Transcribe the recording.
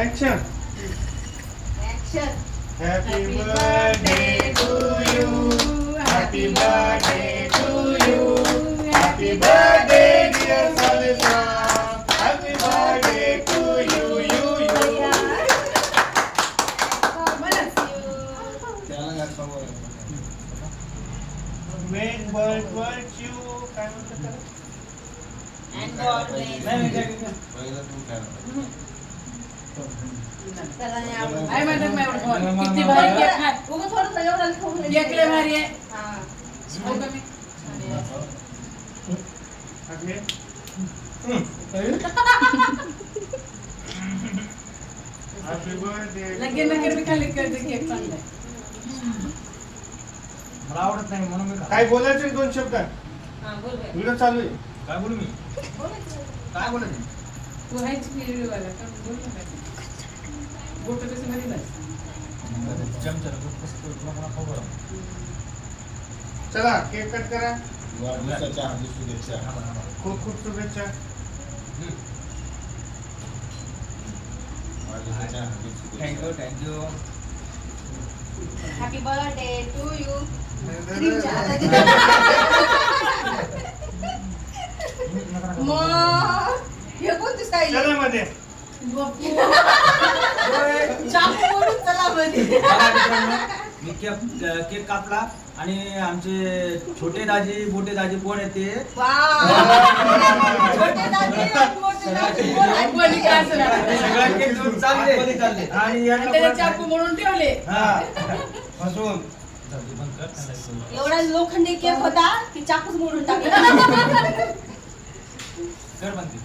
Action action. Happy birthday to you happy birthday to you happy birthday dear सालेसा happy birthday to you you make world world you काय म्हणतात त्याला? And God bless. पहिलं तू काय त्याला नाही आवडत. काय म्हणतात मॅडम किती भारी केक आहे. उगाच थोडंसं एवढं खाऊन घ्यायचं. केक लय भारी आहे. हा. हो का मी? Okay. हॅपी बर्थडे लगेच लगेच मी खाली करते केक चांगला आहे. मला आवडत नाही म्हणून मी काय बोलायचं दोन शब्द हा, बोल बाई. व्हिडिओ चालू आहे काय बोलू मी बोलायचं. काय बोलत तू आहेच की व्हिडिओवाला का बोल ना काय. बोटं कसं घरी नाही. चमचा तुला मला खबर चला केक कट करा वाढदिवसाच्या हार्दिक शुभेच्छा खूप खूप शुभेच्छा वाढदिवसाच्या हार्दिक शुभेच्छा thank you Happy birthday to you. मग हे कोणती स्टाईल चला मध्ये चाकू म्हणून चला मध्ये. मी केक कापला आणि आमचे छोटे दाजी मोठे दाजी कोण येते वाव. छोटे दाजी आणि मोठे दाजी कोण आहेत? कोणी काय असं नाही. सगळ्या केक घेऊन चालले आणि यांना त्याला पण- चाकू म्हणून ठेवले. हा फसवून एवढा लोखंडी केक होता की चाकूच मोडून टाकला. कर म्हणते